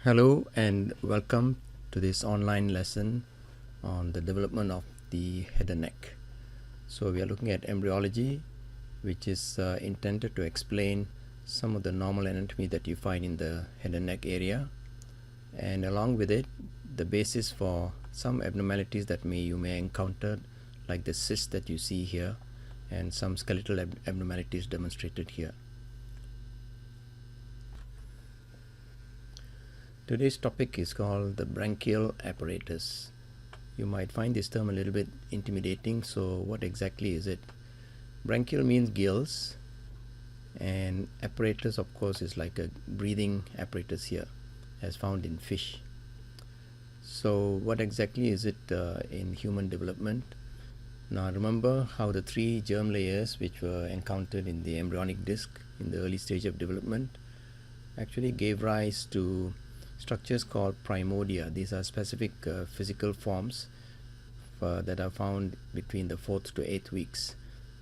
Hello and welcome to this online lesson on the development of the head and neck. So we are looking at embryology, which is intended to explain some of the normal anatomy that you find in the head and neck area, and along with it the basis for some abnormalities that you may encounter, like the cyst that you see here and some skeletal abnormalities demonstrated here. Today's topic is called the branchial apparatus. You might find this term a little bit intimidating, so what exactly is it? Branchial means gills, and apparatus of course is like a breathing apparatus here, as found in fish. So what exactly is it in human development? Now remember how the three germ layers which were encountered in the embryonic disc in the early stage of development actually gave rise to structures called primordia. These are specific physical forms that are found between the 4th to 8th weeks,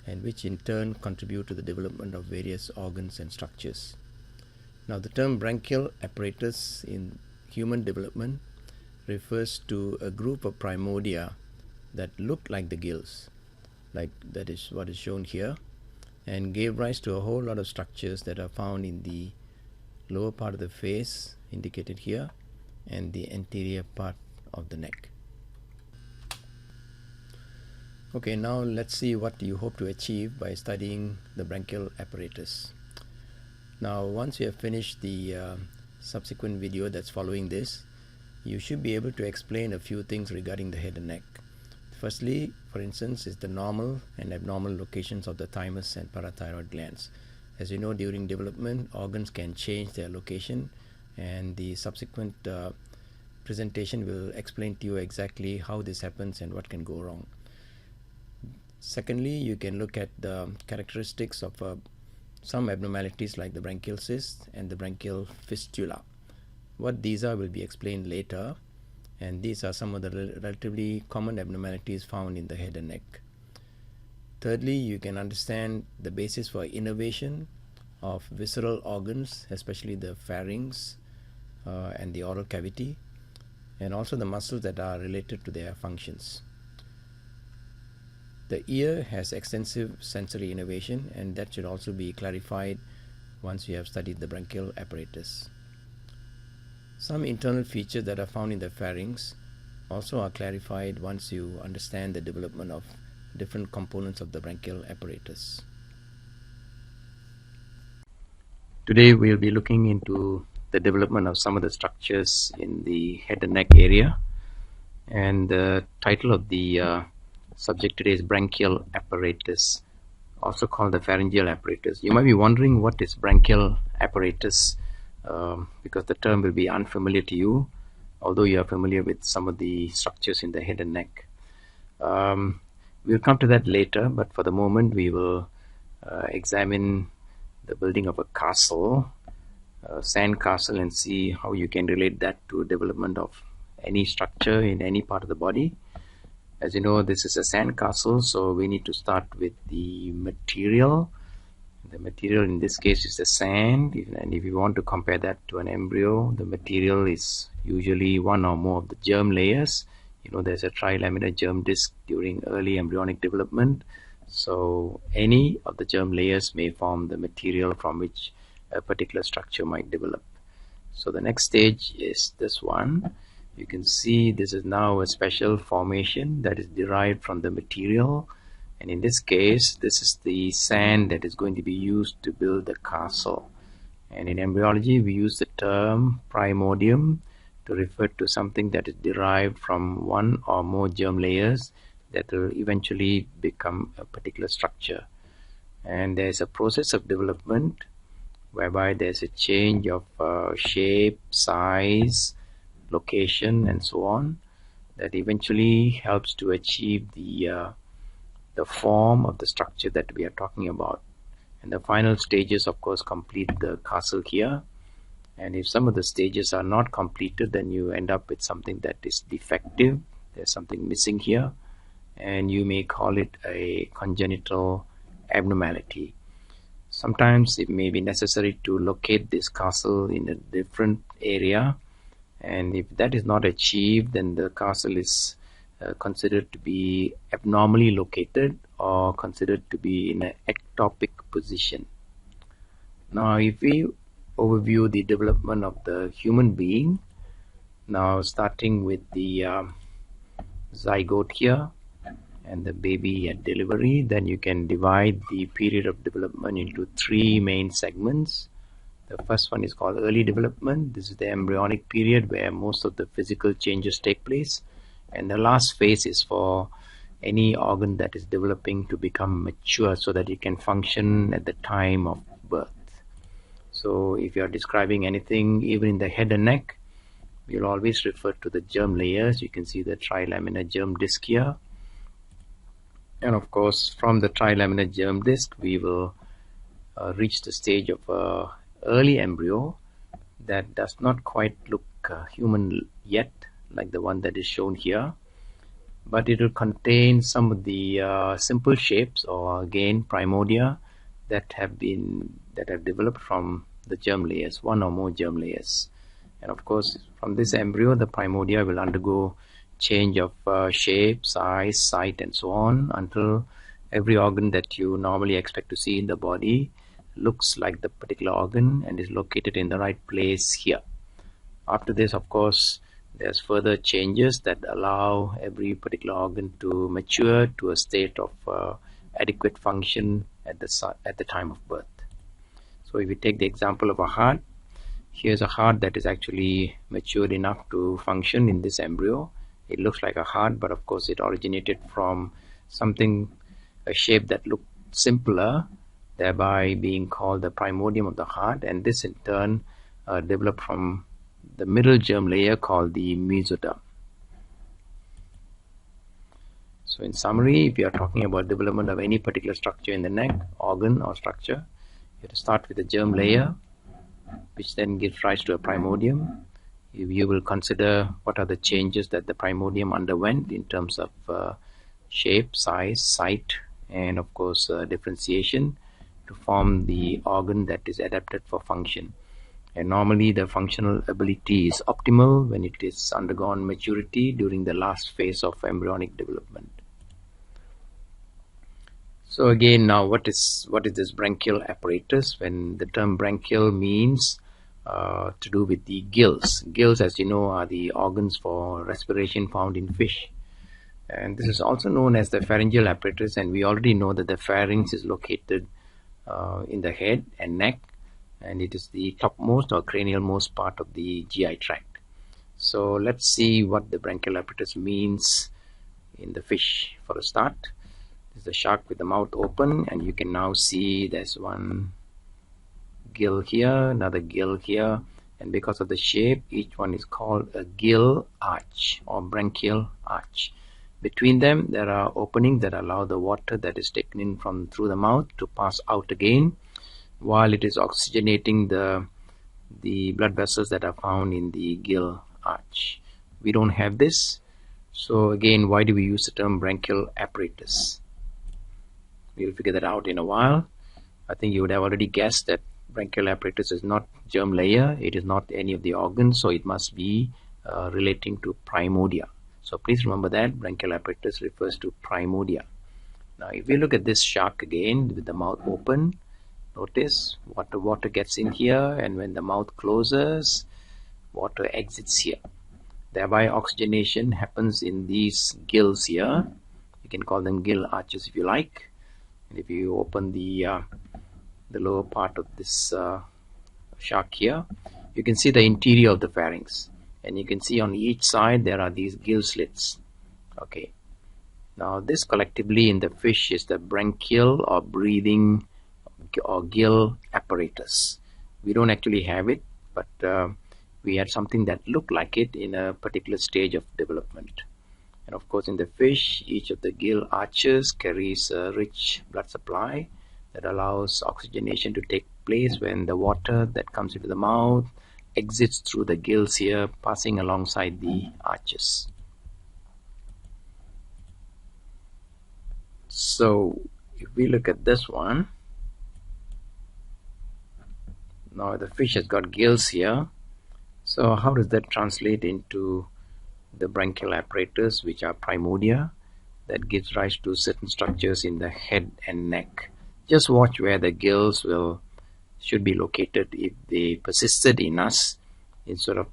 and which in turn contribute to the development of various organs and structures. Now the term branchial apparatus in human development refers to a group of primordia that look like the gills, like that is what is shown here, and gave rise to a whole lot of structures that are found in the lower part of the face, indicated here, and the anterior part of the neck. Okay, now let's see what you hope to achieve by studying the branchial apparatus. Now once you have finished the subsequent video that's following this, you should be able to explain a few things regarding the head and neck. Firstly, for instance, is the normal and abnormal locations of the thymus and parathyroid glands. As you know, during development, organs can change their location, and the subsequent presentation will explain to you exactly how this happens and what can go wrong. Secondly, you can look at the characteristics of some abnormalities like the branchial cyst and the branchial fistula. What these are will be explained later, and these are some of the relatively common abnormalities found in the head and neck. Thirdly, you can understand the basis for innervation of visceral organs, especially the pharynx and the oral cavity, and also the muscles that are related to their functions. The ear has extensive sensory innervation, and that should also be clarified once you have studied the branchial apparatus. Some internal features that are found in the pharynx also are clarified once you understand the development of different components of the branchial apparatus. Today we'll be looking into the development of some of the structures in the head and neck area, and the title of the subject today is branchial apparatus, also called the pharyngeal apparatus. You might be wondering what is branchial apparatus, because the term will be unfamiliar to you, although you are familiar with some of the structures in the head and neck. We'll come to that later, but for the moment we will examine the building of a castle, a sand castle, and see how you can relate that to development of any structure in any part of the body. As you know, this is a sand castle, so we need to start with the material. The material in this case is the sand, and if you want to compare that to an embryo, the material is usually one or more of the germ layers. You know, there's a trilaminar germ disc during early embryonic development, so any of the germ layers may form the material from which a particular structure might develop. So the next stage is this one. You can see this is now a special formation that is derived from the material, and in this case this is the sand that is going to be used to build the castle. And in embryology we use the term primordium to refer to something that is derived from one or more germ layers that will eventually become a particular structure. And there is a process of development whereby there's a change of shape, size, location, and so on, that eventually helps to achieve the form of the structure that we are talking about. And the final stages of course complete the castle here, and if some of the stages are not completed, then you end up with something that is defective. There's something missing here, and you may call it a congenital abnormality. Sometimes it may be necessary to locate this castle in a different area and if that is not achieved, then the castle is considered to be abnormally located or considered to be in an ectopic position. Now, if we overview the development of the human being, now starting with the zygote here and the baby at delivery, then you can divide the period of development into three main segments. The first one is called early development. This is the embryonic period where most of the physical changes take place. And the last phase is for any organ that is developing to become mature so that it can function at the time of birth. So if you are describing anything, even in the head and neck, we'll always refer to the germ layers. You can see the trilaminar germ disc here. And of course, from the trilaminar germ disc, we will reach the stage of early embryo that does not quite look human yet, like the one that is shown here, but it will contain some of the simple shapes, or again primordia, that have developed from the germ layers, one or more germ layers. And of course, from this embryo, the primordia will undergo change of shape, size, sight, and so on, until every organ that you normally expect to see in the body looks like the particular organ and is located in the right place here. After this, of course, there's further changes that allow every particular organ to mature to a state of adequate function at the time of birth. So if we take the example of a heart, here's a heart that is actually matured enough to function in this embryo. It looks like a heart, but of course it originated from something, a shape that looked simpler, thereby being called the primordium of the heart, and this in turn developed from the middle germ layer called the mesoderm. So in summary, if you are talking about development of any particular structure in the neck, organ or structure, you have to start with the germ layer, which then gives rise to a primordium. You will consider what are the changes that the primordium underwent in terms of shape, size, sight, and of course differentiation to form the organ that is adapted for function. And normally the functional ability is optimal when it is undergone maturity during the last phase of embryonic development. So again, now what is this branchial apparatus? When the term branchial means to do with the gills. Gills, as you know, are the organs for respiration found in fish. And this is also known as the pharyngeal apparatus, and we already know that the pharynx is located in the head and neck, and it is the topmost or cranial-most part of the GI tract. So let's see what the branchial apparatus means in the fish. For a start, this is a shark with the mouth open, and you can now see there's one gill here, another gill here, and because of the shape, each one is called a gill arch or branchial arch. Between them, there are openings that allow the water that is taken in from through the mouth to pass out again, while it is oxygenating the blood vessels that are found in the gill arch. We don't have this, so again, why do we use the term branchial apparatus? We'll figure that out in a while. I think you would have already guessed that branchial apparatus is not germ layer, it is not any of the organs, so it must be relating to primordia. So please remember that branchial apparatus refers to primordia. Now if we look at this shark again with the mouth open, notice water gets in here, and when the mouth closes, water exits here. Thereby oxygenation happens in these gills here. You can call them gill arches if you like. And if you open the lower part of this shark here, you can see the interior of the pharynx, and you can see on each side there are these gill slits. Okay, now this collectively in the fish is the branchial or breathing or gill apparatus. We don't actually have it, but we had something that looked like it in a particular stage of development. And of course in the fish, each of the gill arches carries a rich blood supply that allows oxygenation to take place when the water that comes into the mouth exits through the gills here, passing alongside the arches. So if we look at this one, now the fish has got gills here, So how does that translate into the branchial apparatus, which are primodia that gives rise to certain structures in the head and neck? Just watch where the gills should be located if they persisted in us instead of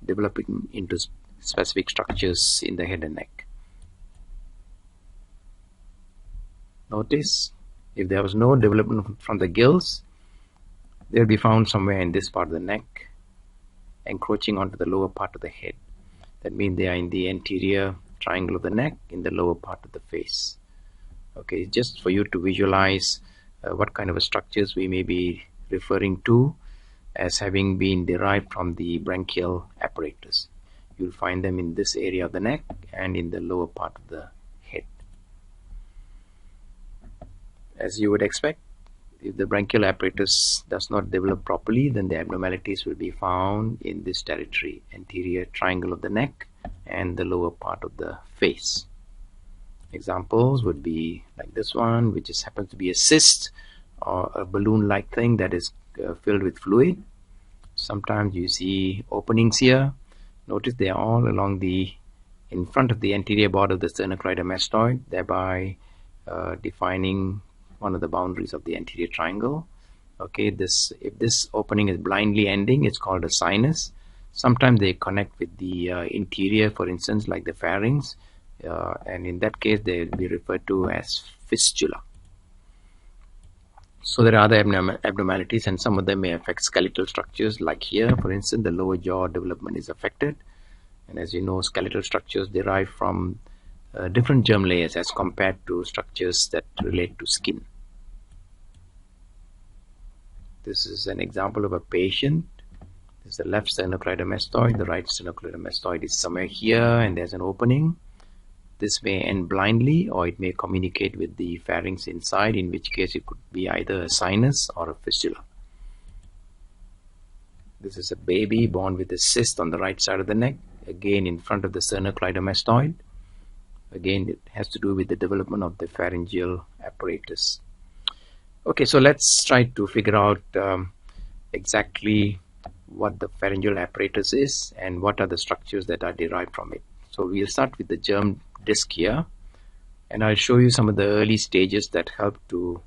developing into specific structures in the head and neck. Notice if there was no development from the gills, they'll be found somewhere in this part of the neck, encroaching onto the lower part of the head. That means they are in the anterior triangle of the neck, in the lower part of the face. Okay, just for you to visualize what kind of structures we may be referring to as having been derived from the branchial apparatus. You'll find them in this area of the neck and in the lower part of the head. As you would expect, if the branchial apparatus does not develop properly, then the abnormalities will be found in this territory, anterior triangle of the neck and the lower part of the face. Examples would be like this one, which just happens to be a cyst or a balloon-like thing that is filled with fluid. Sometimes you see openings here. Notice they are all along in front of the anterior border of the sternocleidomastoid, thereby defining one of the boundaries of the anterior triangle. Okay, if this opening is blindly ending, it's called a sinus. Sometimes they connect with the interior, for instance, like the pharynx, and in that case they will be referred to as fistula. So there are other abnormalities, and some of them may affect skeletal structures, like here, for instance, the lower jaw development is affected. And as you know, skeletal structures derive from different germ layers as compared to structures that relate to skin. This is an example of a patient. This is the left sternocleidomastoid, the right sternocleidomastoid is somewhere here, and there's an opening. This may end blindly, or it may communicate with the pharynx inside, in which case it could be either a sinus or a fistula. This is a baby born with a cyst on the right side of the neck, again in front of the sternocleidomastoid. Again, it has to do with the development of the pharyngeal apparatus. Okay, so let's try to figure out exactly what the pharyngeal apparatus is and what are the structures that are derived from it. So we'll start with the germ disc here, and I'll show you some of the early stages that help to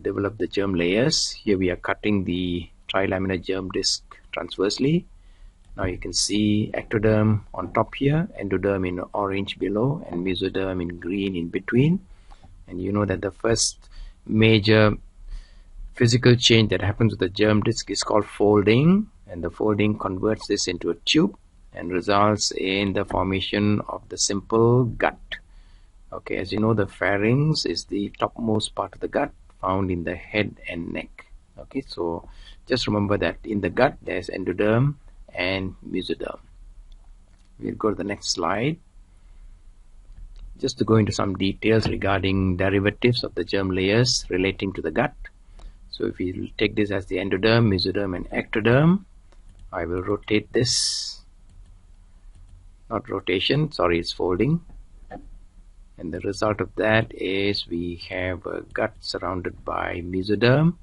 develop the germ layers. Here we are cutting the trilaminar germ disc transversely. Now you can see ectoderm on top here, endoderm in orange below, and mesoderm in green in between. And you know that the first major physical change that happens with the germ disc is called folding, and the folding converts this into a tube and results in the formation of the simple gut. Okay, as you know, the pharynx is the topmost part of the gut found in the head and neck. Okay, so just remember that in the gut there's endoderm and mesoderm. We'll go to the next slide. Just to go into some details regarding derivatives of the germ layers relating to the gut. So if we take this as the endoderm, mesoderm and ectoderm, I will rotate this, not rotation, sorry, it's folding. And the result of that is we have a gut surrounded by mesoderm.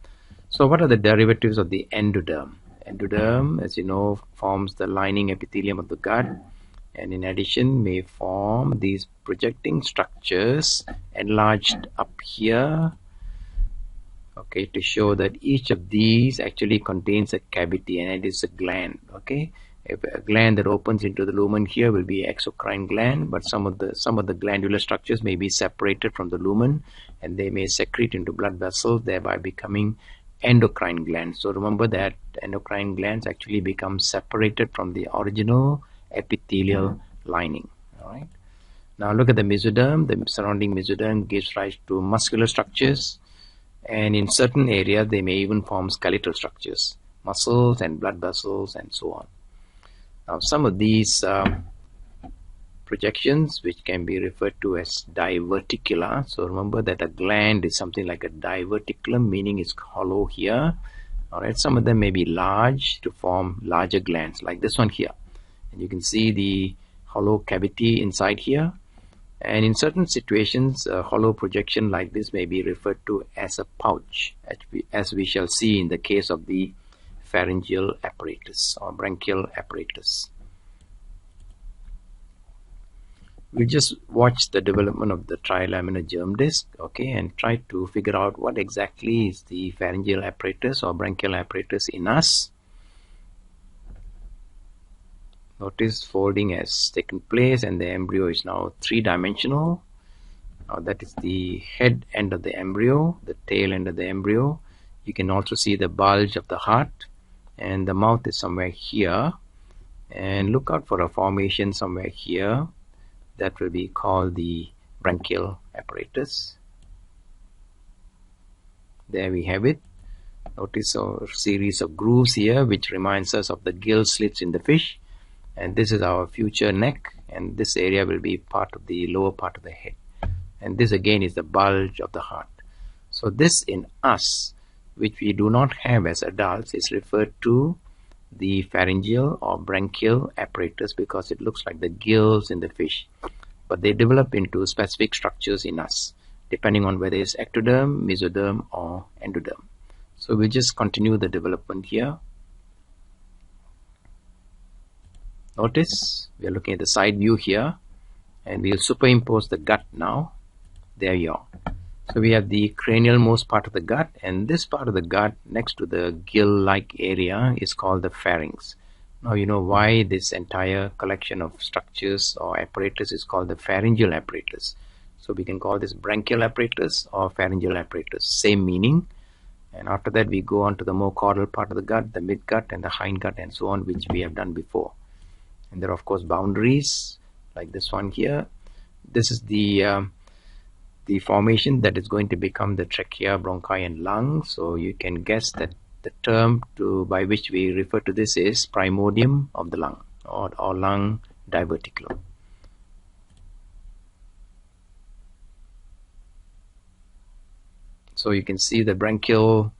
So what are the derivatives of the endoderm? Endoderm, as you know, forms the lining epithelium of the gut, and in addition may form these projecting structures enlarged up here, okay, to show that each of these actually contains a cavity, and it is a gland. Okay, a gland that opens into the lumen here will be exocrine gland, but some of the glandular structures may be separated from the lumen, and they may secrete into blood vessels, thereby becoming endocrine glands. So remember that endocrine glands actually become separated from the original epithelial lining. All right. Now look at the mesoderm. The surrounding mesoderm gives rise to muscular structures, and in certain areas they may even form skeletal structures, muscles and blood vessels and so on. Now some of these projections, which can be referred to as diverticula. So remember that a gland is something like a diverticulum, meaning it's hollow here. All right. Some of them may be large to form larger glands, like this one here. And you can see the hollow cavity inside here. And in certain situations, a hollow projection like this may be referred to as a pouch, as we shall see in the case of the pharyngeal apparatus or branchial apparatus. We just watch the development of the trilaminar germ disc, okay, and try to figure out what exactly is the pharyngeal apparatus or branchial apparatus in us. Notice folding has taken place and the embryo is now three-dimensional. Now that is the head end of the embryo, the tail end of the embryo. You can also see the bulge of the heart, and the mouth is somewhere here. And look out for a formation somewhere here. That will be called the branchial apparatus. There we have it. Notice a series of grooves here which reminds us of the gill slits in the fish. And this is our future neck, and this area will be part of the lower part of the head. And this again is the bulge of the heart. So this in us, which we do not have as adults, is referred to the pharyngeal or branchial apparatus because it looks like the gills in the fish, but they develop into specific structures in us depending on whether it's ectoderm, mesoderm or endoderm. So we'll just continue the development here. Notice we are looking at the side view here, and we'll superimpose the gut now. There you are. So we have the cranial most part of the gut, and this part of the gut next to the gill-like area is called the pharynx. Now you know why this entire collection of structures or apparatus is called the pharyngeal apparatus. So we can call this branchial apparatus or pharyngeal apparatus, same meaning. And after that we go on to the more caudal part of the gut, the midgut and the hindgut and so on, which we have done before. And there are of course boundaries like this one here. This is the formation that is going to become the trachea, bronchi and lung. So you can guess that the term by which we refer to this is primordium of the lung or lung diverticulum. So you can see the branchial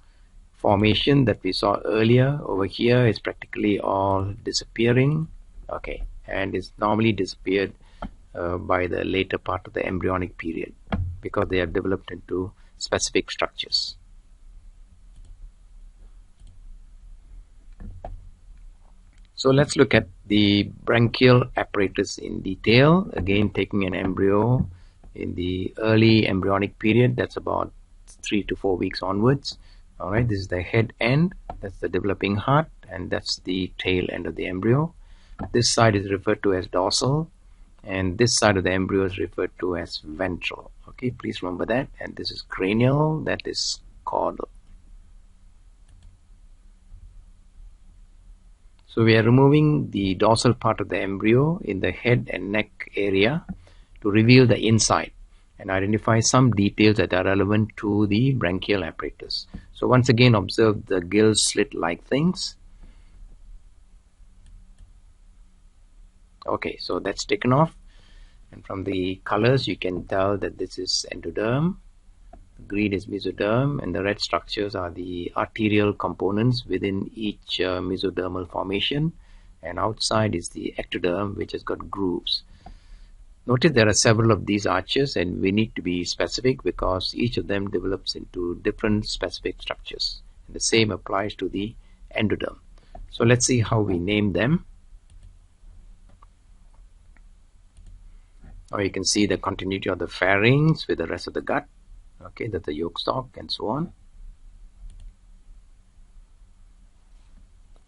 formation that we saw earlier over here is practically all disappearing, okay, and is normally disappeared by the later part of the embryonic period because they have developed into specific structures. So let's look at the branchial apparatus in detail, again taking an embryo in the early embryonic period, that's about 3 to 4 weeks onwards. Alright, this is the head end, that's the developing heart, and that's the tail end of the embryo. This side is referred to as dorsal, and this side of the embryo is referred to as ventral. Okay, please remember that. And this is cranial, that is caudal. So we are removing the dorsal part of the embryo in the head and neck area to reveal the inside and identify some details that are relevant to the branchial apparatus. So once again observe the gill slit like things. Okay, so that's taken off, and from the colors you can tell that this is endoderm, the green is mesoderm, and the red structures are the arterial components within each mesodermal formation, and outside is the ectoderm, which has got grooves. Notice there are several of these arches, and we need to be specific because each of them develops into different specific structures, and the same applies to the endoderm. So let's see how we name them. Now you can see the continuity of the pharynx with the rest of the gut, okay, that's the yolk stalk and so on.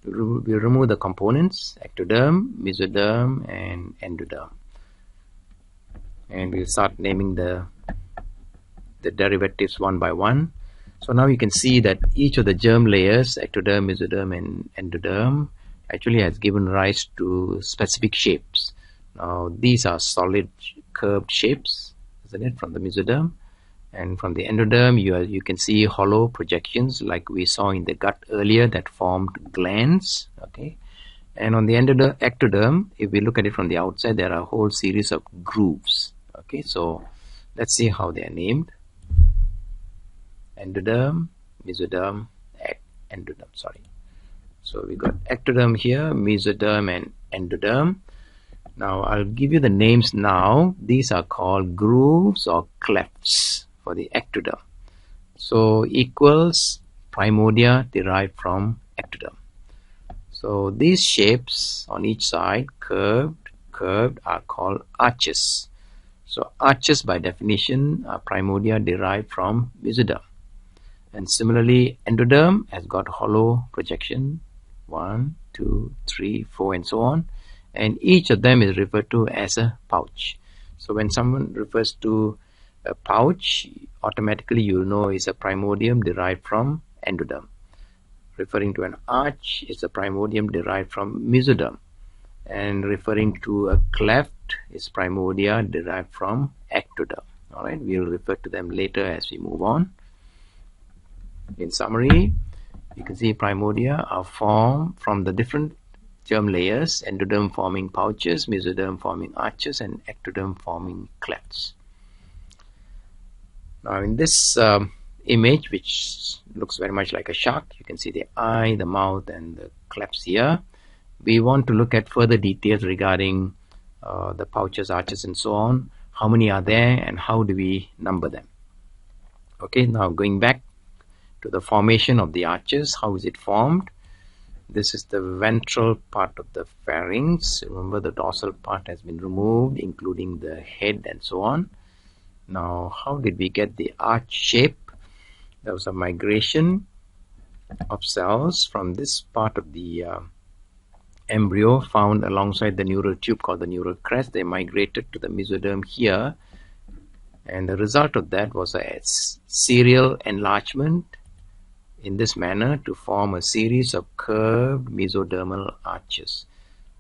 We remove the components, ectoderm, mesoderm and endoderm. And we'll start naming the derivatives one by one. So now you can see that each of the germ layers, ectoderm, mesoderm and endoderm, actually has given rise to specific shapes. Now these are solid curved shapes, isn't it, from the mesoderm, and from the endoderm you can see hollow projections like we saw in the gut earlier that formed glands, okay. And on the ectoderm, if we look at it from the outside, there are a whole series of grooves, okay. So let's see how they are named. Endoderm, mesoderm, endoderm, sorry. So we got ectoderm here, mesoderm and endoderm. Now I'll give you the names now. These are called grooves or clefts for the ectoderm. So equals primordia derived from ectoderm. So these shapes on each side, curved, are called arches. So arches by definition are primordia derived from mesoderm. And similarly, endoderm has got hollow projection, 1, 2, 3, 4, and so on. And each of them is referred to as a pouch. So when someone refers to a pouch, automatically you'll know it's a primordium derived from endoderm. Referring to an arch is a primordium derived from mesoderm. And referring to a cleft is primordia derived from ectoderm. Alright, we'll refer to them later as we move on. In summary, you can see primordia are formed from the different germ layers, endoderm forming pouches, mesoderm forming arches, and ectoderm forming clefts. Now in this image, which looks very much like a shark, you can see the eye, the mouth, and the clefts here. We want to look at further details regarding the pouches, arches, and so on. How many are there and how do we number them? Okay, now going back to the formation of the arches, how is it formed? This is the ventral part of the pharynx. Remember, the dorsal part has been removed, including the head and so on. Now, how did we get the arch shape? There was a migration of cells from this part of the embryo found alongside the neural tube called the neural crest. They migrated to the mesoderm here, and the result of that was a serial enlargement in this manner to form a series of curved mesodermal arches.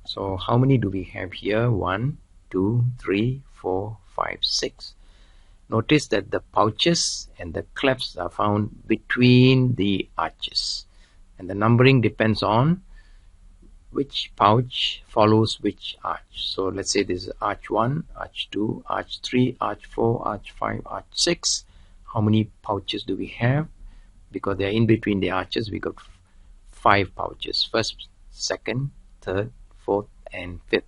So how many do we have here? 1, 2, 3, 4, 5, 6. Notice that the pouches and the clefts are found between the arches, and the numbering depends on which pouch follows which arch. So let's say this is arch 1, arch 2, arch 3, arch 4, arch 5, arch 6. How many pouches do we have? Because they are in between the arches, we got 5 pouches. First, second, third, fourth, and fifth.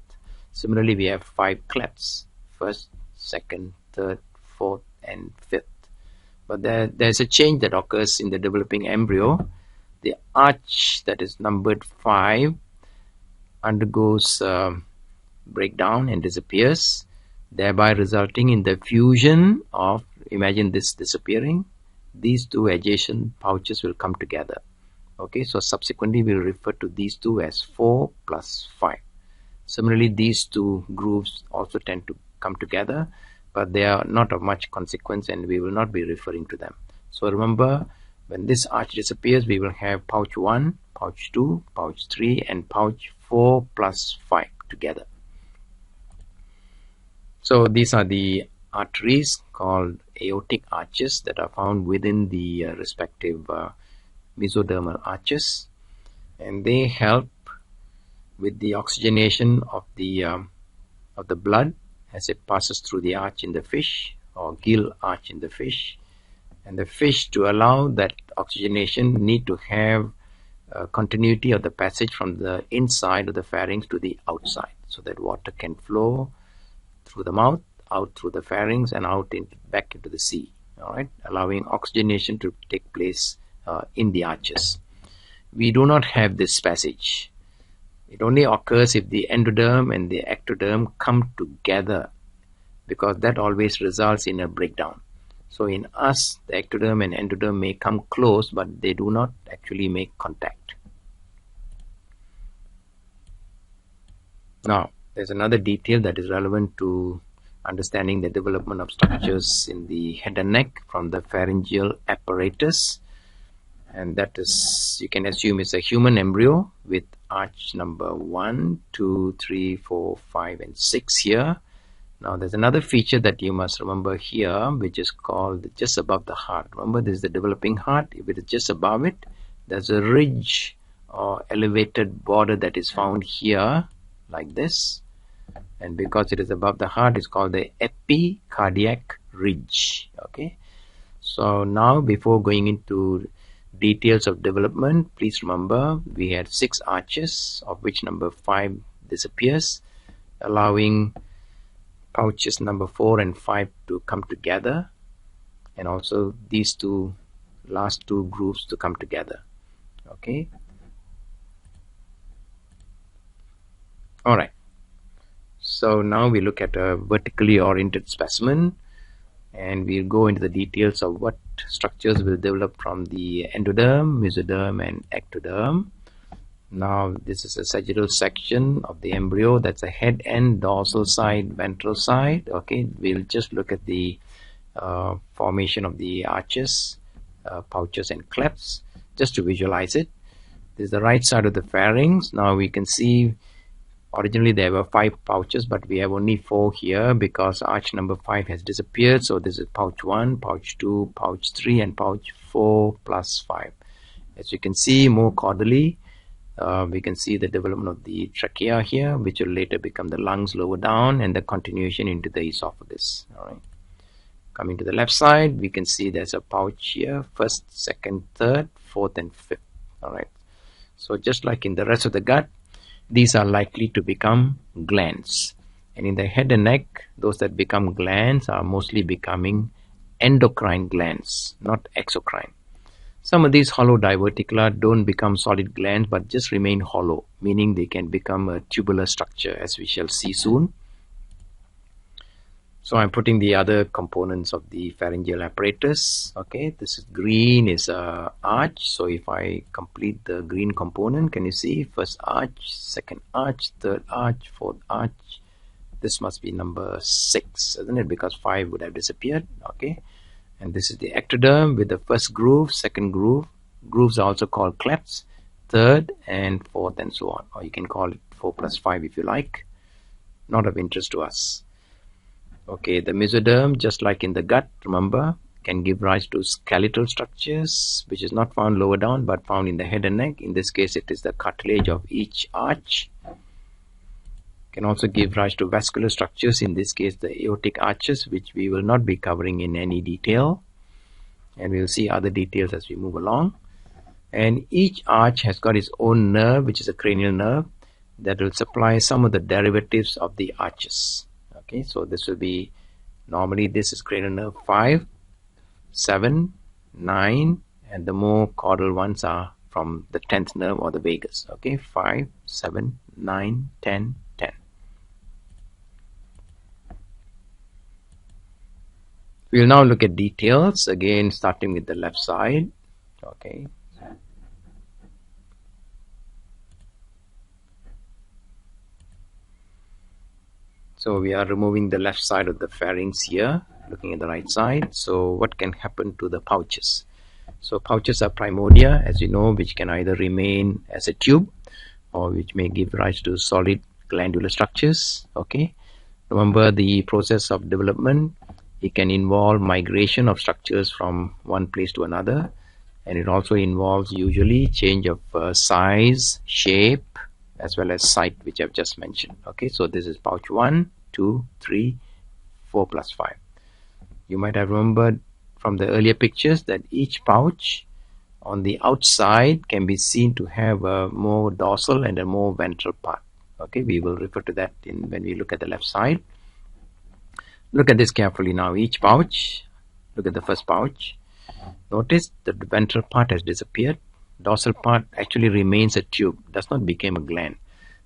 Similarly, we have 5 clefts. First, second, third, fourth, and fifth. But there's a change that occurs in the developing embryo. The arch that is numbered 5 undergoes breakdown and disappears, thereby resulting in the fusion of, imagine this disappearing, these two adjacent pouches will come together. Okay, so subsequently we'll refer to these two as 4 plus 5. Similarly, these two grooves also tend to come together, but they are not of much consequence and we will not be referring to them. So remember, when this arch disappears, we will have pouch 1, pouch 2, pouch 3, and pouch 4 plus 5 together. So these are the arteries called aortic arches that are found within the respective mesodermal arches, and they help with the oxygenation of the blood as it passes through the arch in the fish, or gill arch in the fish. And the fish, to allow that oxygenation, need to have continuity of the passage from the inside of the pharynx to the outside, so that water can flow through the mouth, out through the pharynx, and out back into the sea. All right, allowing oxygenation to take place in the arches. We do not have this passage. It only occurs if the endoderm and the ectoderm come together, because that always results in a breakdown. So in us, the ectoderm and endoderm may come close, but they do not actually make contact. Now, there's another detail that is relevant to understanding the development of structures in the head and neck from the pharyngeal apparatus. And that is, you can assume, it's a human embryo with arch number 1, 2, 3, 4, 5, and 6 here. Now there's another feature that you must remember here, which is called just above the heart. Remember, this is the developing heart. If it is just above it, there's a ridge or elevated border that is found here, like this. And because it is above the heart, it's called the epicardiac ridge. Okay. So now, before going into details of development, please remember we had 6 arches, of which number 5 disappears, allowing pouches number 4 and 5 to come together, and also these last two grooves to come together. Okay. Alright, so now we look at a vertically oriented specimen, and we'll go into the details of what structures will develop from the endoderm, mesoderm, and ectoderm. Now this is a sagittal section of the embryo. That's a head end, dorsal side, ventral side. Okay, we'll just look at the formation of the arches, pouches, and clefts just to visualize it. This is the right side of the pharynx. Now we can see originally there were 5 pouches, but we have only 4 here because arch number 5 has disappeared. So this is pouch 1, pouch 2, pouch 3, and pouch 4 plus 5. As you can see more caudally, we can see the development of the trachea here, which will later become the lungs lower down, and the continuation into the esophagus. All right. Coming to the left side, we can see there's a pouch here, first, second, third, fourth, and fifth. All right. So just like in the rest of the gut, these are likely to become glands. And in the head and neck, those that become glands are mostly becoming endocrine glands, not exocrine. Some of these hollow diverticula don't become solid glands but just remain hollow, meaning they can become a tubular structure, as we shall see soon. So I'm putting the other components of the pharyngeal apparatus. Okay, this is green is a arch. So if I complete the green component, can you see first arch, second arch, third arch, fourth arch? This must be number 6, isn't it? Because 5 would have disappeared. Okay. And this is the ectoderm with the first groove, second groove. Grooves are also called clefts, third and fourth, and so on. Or you can call it 4 plus 5 if you like. Not of interest to us. Okay, the mesoderm, just like in the gut, remember, can give rise to skeletal structures, which is not found lower down, but found in the head and neck. In this case, it is the cartilage of each arch. Can also give rise to vascular structures, in this case the aortic arches, which we will not be covering in any detail, and we will see other details as we move along. And each arch has got its own nerve, which is a cranial nerve, that will supply some of the derivatives of the arches. Okay, so this will be, normally this is cranial nerve 5, 7, 9, and the more caudal ones are from the 10th nerve or the vagus. Okay, 5, 7, 9, 10, 10. We'll now look at details, again starting with the left side. Okay. So we are removing the left side of the pharynx here, looking at the right side. So what can happen to the pouches? So pouches are primodia, as you know, which can either remain as a tube or which may give rise to solid glandular structures. Okay. Remember the process of development. It can involve migration of structures from one place to another, and it also involves usually change of size, shape, as well as site, which I've just mentioned. Okay, so this is pouch 1, 2, 3, 4 plus 5. You might have remembered from the earlier pictures that each pouch on the outside can be seen to have a more dorsal and a more ventral part. Okay, we will refer to that when we look at the left side. Look at this carefully now. Each pouch, look at the first pouch. Notice that the ventral part has disappeared. Dorsal part actually remains a tube, does not become a gland.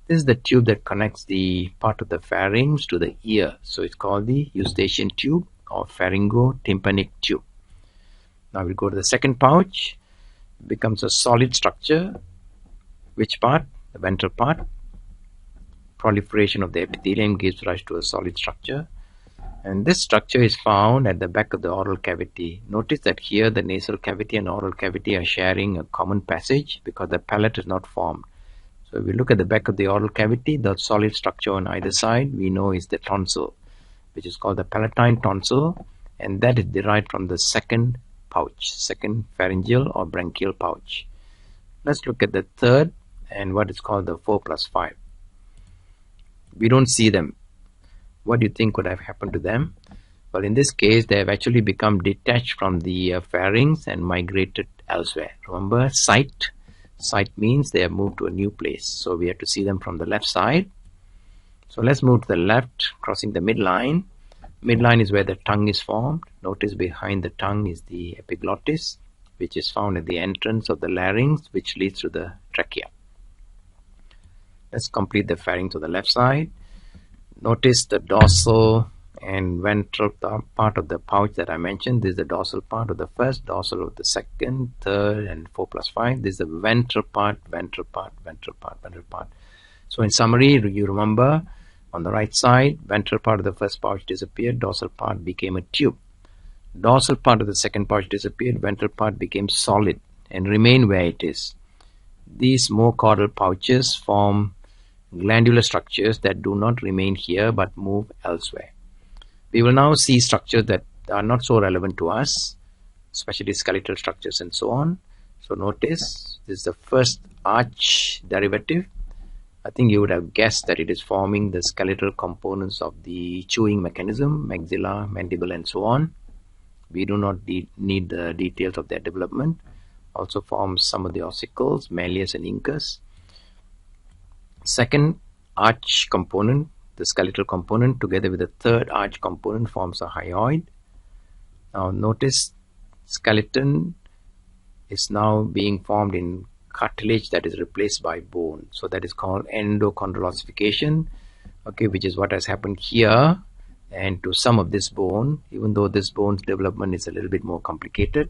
This is the tube that connects the part of the pharynx to the ear. So it's called the eustachian tube or pharyngotympanic tube. Now we'll go to the second pouch. It becomes a solid structure. Which part? The ventral part. Proliferation of the epithelium gives rise to a solid structure. And this structure is found at the back of the oral cavity. Notice that here the nasal cavity and oral cavity are sharing a common passage because the palate is not formed. So if we look at the back of the oral cavity, the solid structure on either side we know is the tonsil, which is called the palatine tonsil, and that is derived from the second pouch, second pharyngeal or branchial pouch. Let's look at the third and what is called the 4 plus 5. We don't see them. What do you think could have happened to them? Well, in this case, they have actually become detached from the pharynx and migrated elsewhere. Remember, site? Site means they have moved to a new place. So we have to see them from the left side. So let's move to the left, crossing the midline. Midline is where the tongue is formed. Notice behind the tongue is the epiglottis, which is found at the entrance of the larynx, which leads to the trachea. Let's complete the pharynx on the left side. Notice the dorsal and ventral part of the pouch that I mentioned. This is the dorsal part of the first, dorsal of the second, third, and 4 plus 5. This is the ventral part, ventral part, ventral part, ventral part. So in summary, you remember on the right side, ventral part of the first pouch disappeared, dorsal part became a tube. Dorsal part of the second pouch disappeared, ventral part became solid and remained where it is. These more caudal pouches form glandular structures that do not remain here but move elsewhere. We will now see structures that are not so relevant to us, especially skeletal structures and so on. So notice this is the first arch derivative. I think you would have guessed that it is forming the skeletal components of the chewing mechanism, maxilla, mandible, and so on. We do not need the details of their development. Also forms some of the ossicles, malleus and incus. Second arch component, the skeletal component, together with the third arch component forms a hyoid. Now notice skeleton is now being formed in cartilage that is replaced by bone. So that is called endochondral ossification, okay, which is what has happened here and to some of this bone, even though this bone's development is a little bit more complicated.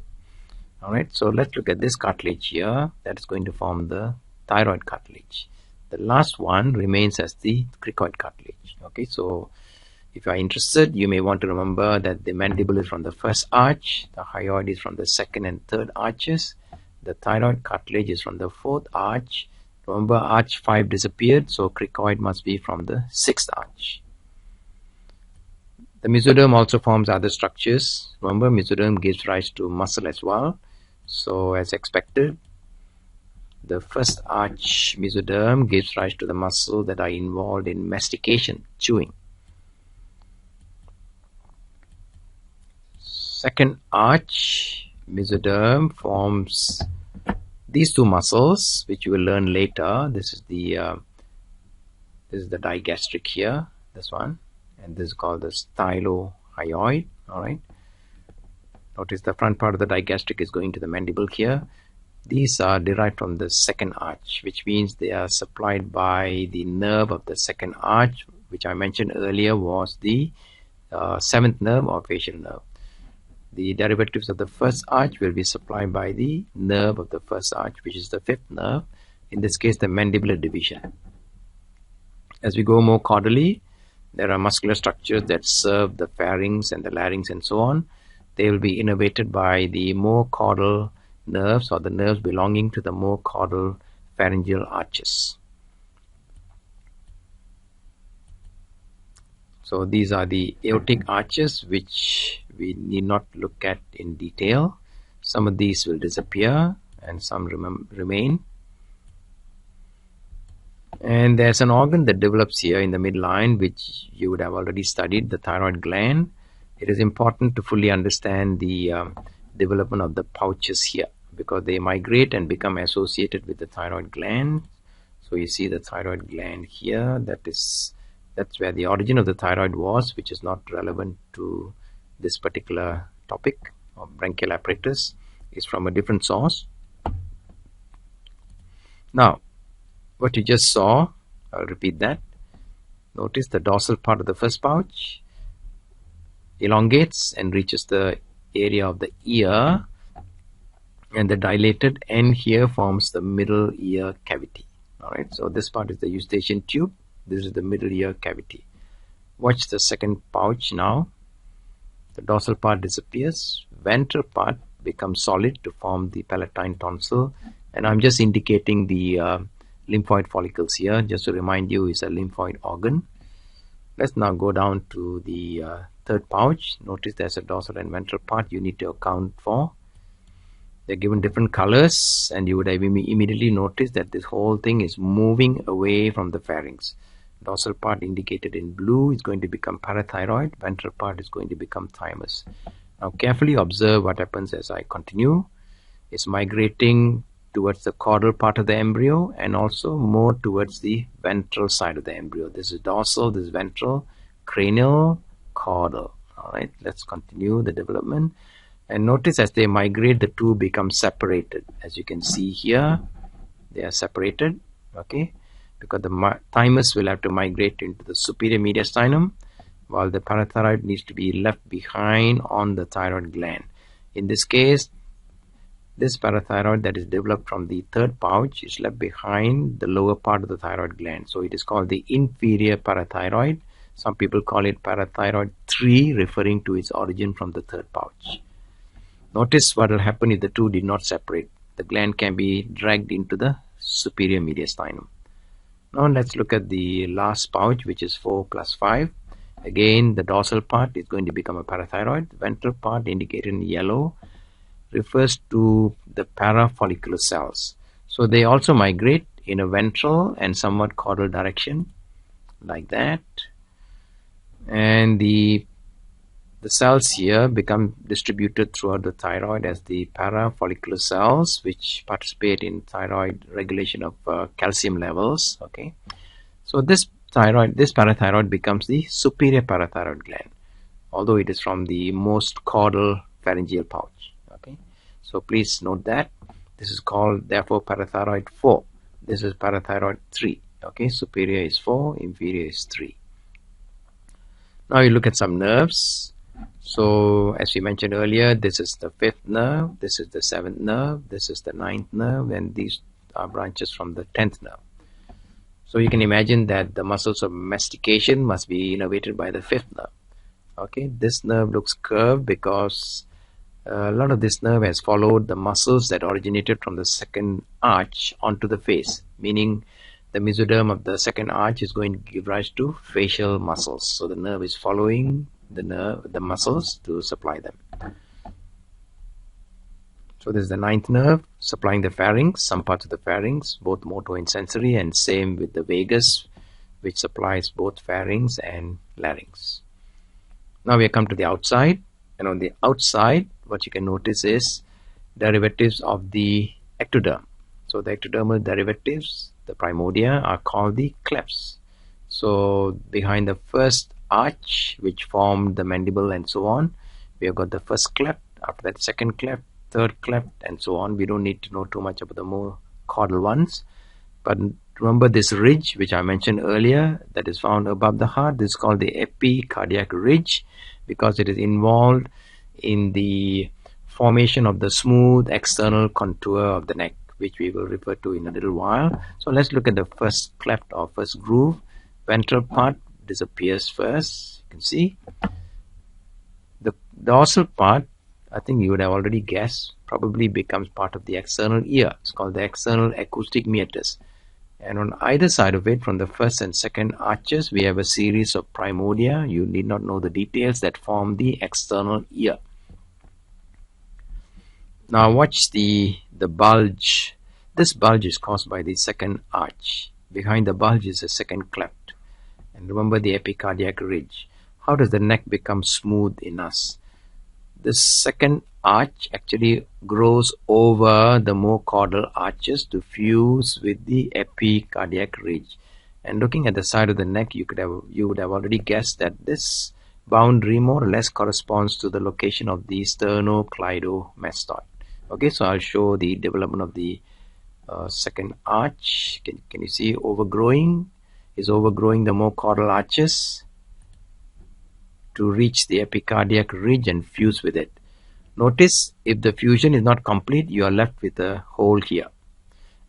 Alright, so let's look at this cartilage here that is going to form the thyroid cartilage. The last one remains as the cricoid cartilage. Okay, so if you are interested, you may want to remember that the mandible is from the first arch, the hyoid is from the second and third arches, the thyroid cartilage is from the fourth arch. Remember, arch 5 disappeared, so cricoid must be from the sixth arch. The mesoderm also forms other structures. Remember, mesoderm gives rise to muscle as well. So as expected, the first arch mesoderm gives rise to the muscle that are involved in mastication, chewing. Second arch mesoderm forms these two muscles, which you will learn later. This is the digastric here, this one, and this is called the stylohyoid. All right. Notice the front part of the digastric is going to the mandible here. These are derived from the second arch, which means they are supplied by the nerve of the second arch, which I mentioned earlier was the seventh nerve or facial nerve. The derivatives of the first arch will be supplied by the nerve of the first arch, which is the fifth nerve, in this case the mandibular division. As we go more caudally, there are muscular structures that serve the pharynx and the larynx and so on. They will be innervated by the more caudal nerves or the nerves belonging to the more caudal pharyngeal arches. So these are the aortic arches, which we need not look at in detail. Some of these will disappear and some remain. And there's an organ that develops here in the midline, which you would have already studied, the thyroid gland. It is important to fully understand the development of the pouches here, because they migrate and become associated with the thyroid gland. So you see the thyroid gland here, that's where the origin of the thyroid was, which is not relevant to this particular topic of branchial apparatus, is from a different source. Now, what you just saw, I'll repeat that. Notice the dorsal part of the first pouch elongates and reaches the area of the ear, and the dilated end here forms the middle ear cavity. Alright, so this part is the eustachian tube. This is the middle ear cavity. Watch the second pouch now. The dorsal part disappears. Ventral part becomes solid to form the palatine tonsil. And I'm just indicating the lymphoid follicles here, just to remind you, it's a lymphoid organ. Let's now go down to the third pouch. Notice there's a dorsal and ventral part you need to account for. They're given different colors, and you would have immediately noticed that this whole thing is moving away from the pharynx. Dorsal part indicated in blue is going to become parathyroid. Ventral part is going to become thymus. Now carefully observe what happens as I continue. It's migrating towards the caudal part of the embryo and also more towards the ventral side of the embryo. This is dorsal, this is ventral, cranial, caudal. Alright, let's continue the development. And notice as they migrate, the two become separated. As you can see here, they are separated. Okay. because the thymus will have to migrate into the superior mediastinum, while the parathyroid needs to be left behind on the thyroid gland. In this case, this parathyroid that is developed from the third pouch is left behind the lower part of the thyroid gland. So it is called the inferior parathyroid. Some people call it parathyroid 3, referring to its origin from the third pouch. Notice what will happen if the two did not separate. The gland can be dragged into the superior mediastinum. Now let's look at the last pouch, which is 4 plus 5. Again, the dorsal part is going to become a parathyroid. The ventral part, indicated in yellow, refers to the parafollicular cells. So they also migrate in a ventral and somewhat caudal direction, like that. And the cells here become distributed throughout the thyroid as the parafollicular cells, which participate in thyroid regulation of calcium levels. Okay, so this parathyroid becomes the superior parathyroid gland, although it is from the most caudal pharyngeal pouch. Okay, so please note that this is called therefore parathyroid 4. This is parathyroid 3. Okay, superior is 4, inferior is 3. Now you look at some nerves. So as we mentioned earlier, this is the 5th nerve, this is the 7th nerve, this is the 9th nerve, and these are branches from the 10th nerve. So you can imagine that the muscles of mastication must be innervated by the 5th nerve. Okay, this nerve looks curved because a lot of this nerve has followed the muscles that originated from the second arch onto the face, meaning the mesoderm of the second arch is going to give rise to facial muscles. So the nerve is following the muscles to supply them. So this is the 9th nerve supplying the pharynx, some parts of the pharynx, both motor and sensory, and same with the vagus, which supplies both pharynx and larynx. Now we come to the outside, and on the outside what you can notice is derivatives of the ectoderm. So the ectodermal derivatives, the primordia, are called the clefts. So behind the first arch, which formed the mandible and so on, we have got the first cleft, after that second cleft, third cleft, and so on. We don't need to know too much about the more caudal ones, but remember this ridge which I mentioned earlier that is found above the heart. This is called the epicardiac ridge because it is involved in the formation of the smooth external contour of the neck, which we will refer to in a little while. So let's look at the first cleft or first groove. Ventral part disappears first. You can see the dorsal part, I think you would have already guessed, probably becomes part of the external ear. It's called the external acoustic meatus. And on either side of it, from the first and second arches, we have a series of primordia. You need not know the details that form the external ear. Now watch the bulge. This bulge is caused by the second arch. Behind the bulge is a second cleft. And remember the epicardiac ridge. How does the neck become smooth in us? The second arch actually grows over the more caudal arches to fuse with the epicardiac ridge. And looking at the side of the neck, you would have already guessed that this boundary more or less corresponds to the location of the sternocleidomastoid. Okay, so I'll show the development of the second arch. Can you see overgrowing? Is overgrowing the more caudal arches to reach the epicardiac ridge and fuse with it. Notice if the fusion is not complete, you are left with a hole here,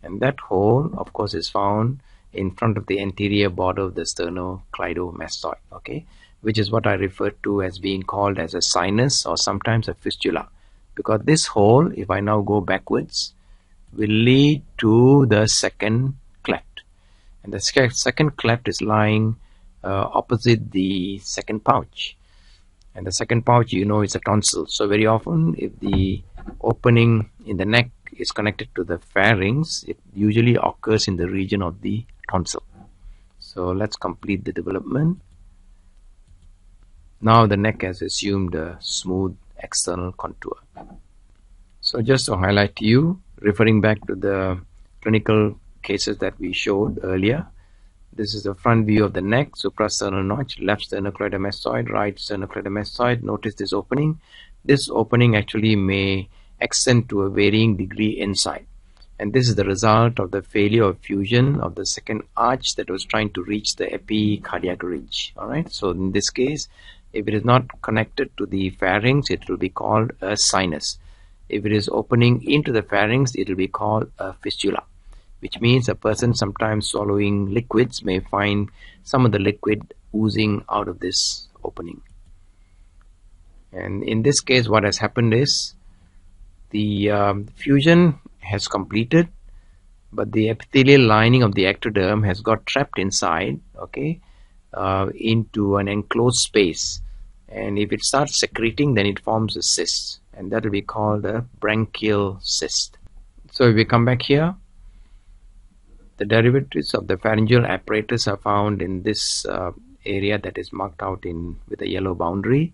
and that hole of course is found in front of the anterior border of the sternocleidomastoid, okay, which is what I refer to as being called as a sinus or sometimes a fistula, because this hole, if I now go backwards, will lead to the second cleft, and the second cleft is lying opposite the second pouch, and the second pouch, you know, is a tonsil. So very often if the opening in the neck is connected to the pharynx, it usually occurs in the region of the tonsil. So let's complete the development. Now the neck has assumed a smooth external contour. So just to highlight to you, referring back to the clinical cases that we showed earlier, this is the front view of the neck, suprasternal notch, left sternocleidomastoid, right sternocleidomastoid. Notice this opening. This opening actually may extend to a varying degree inside. And this is the result of the failure of fusion of the second arch that was trying to reach the epicardiac ridge. All right, so in this case, if it is not connected to the pharynx, it will be called a sinus. If it is opening into the pharynx, it will be called a fistula, which means a person sometimes swallowing liquids may find some of the liquid oozing out of this opening. And in this case, what has happened is the fusion has completed, but the epithelial lining of the ectoderm has got trapped inside, okay, into an enclosed space. And if it starts secreting, then it forms a cyst, and that will be called a branchial cyst. So if we come back here, the derivatives of the pharyngeal apparatus are found in this area that is marked out with a yellow boundary.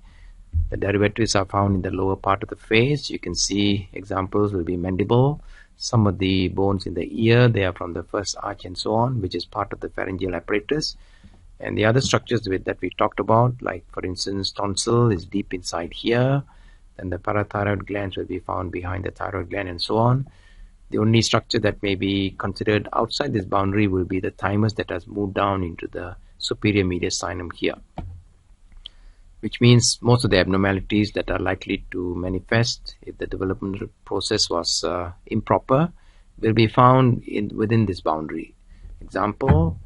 The derivatives are found in the lower part of the face. You can see examples will be mandible. Some of the bones in the ear, they are from the first arch and so on, which is part of the pharyngeal apparatus. And the other structures that we talked about, like for instance, tonsil is deep inside here. Then the parathyroid glands will be found behind the thyroid gland and so on. The only structure that may be considered outside this boundary will be the thymus that has moved down into the superior mediastinum here, which means most of the abnormalities that are likely to manifest if the developmental process was improper will be found within this boundary. Example,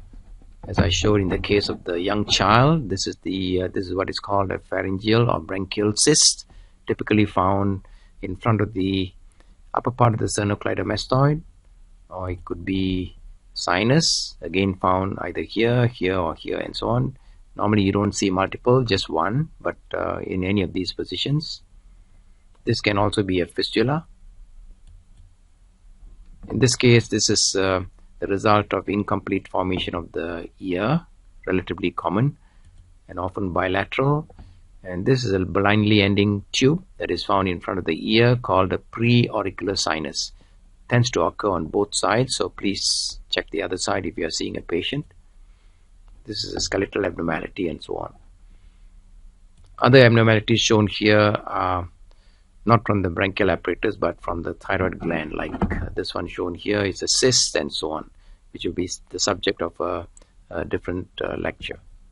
as I showed in the case of the young child, this is what is called a pharyngeal or branchial cyst, typically found in front of the upper part of the sternocleidomastoid, or it could be sinus, again found either here, here, or here, and so on. Normally you don't see multiple, just one, but in any of these positions. This can also be a fistula. In this case, this is the result of incomplete formation of the ear, relatively common and often bilateral. And this is a blindly ending tube that is found in front of the ear called a preauricular sinus. Tends to occur on both sides, so please check the other side if you are seeing a patient. This is a skeletal abnormality and so on. Other abnormalities shown here are not from the branchial apparatus but from the thyroid gland, like this one shown here is a cyst and so on, which will be the subject of a different lecture.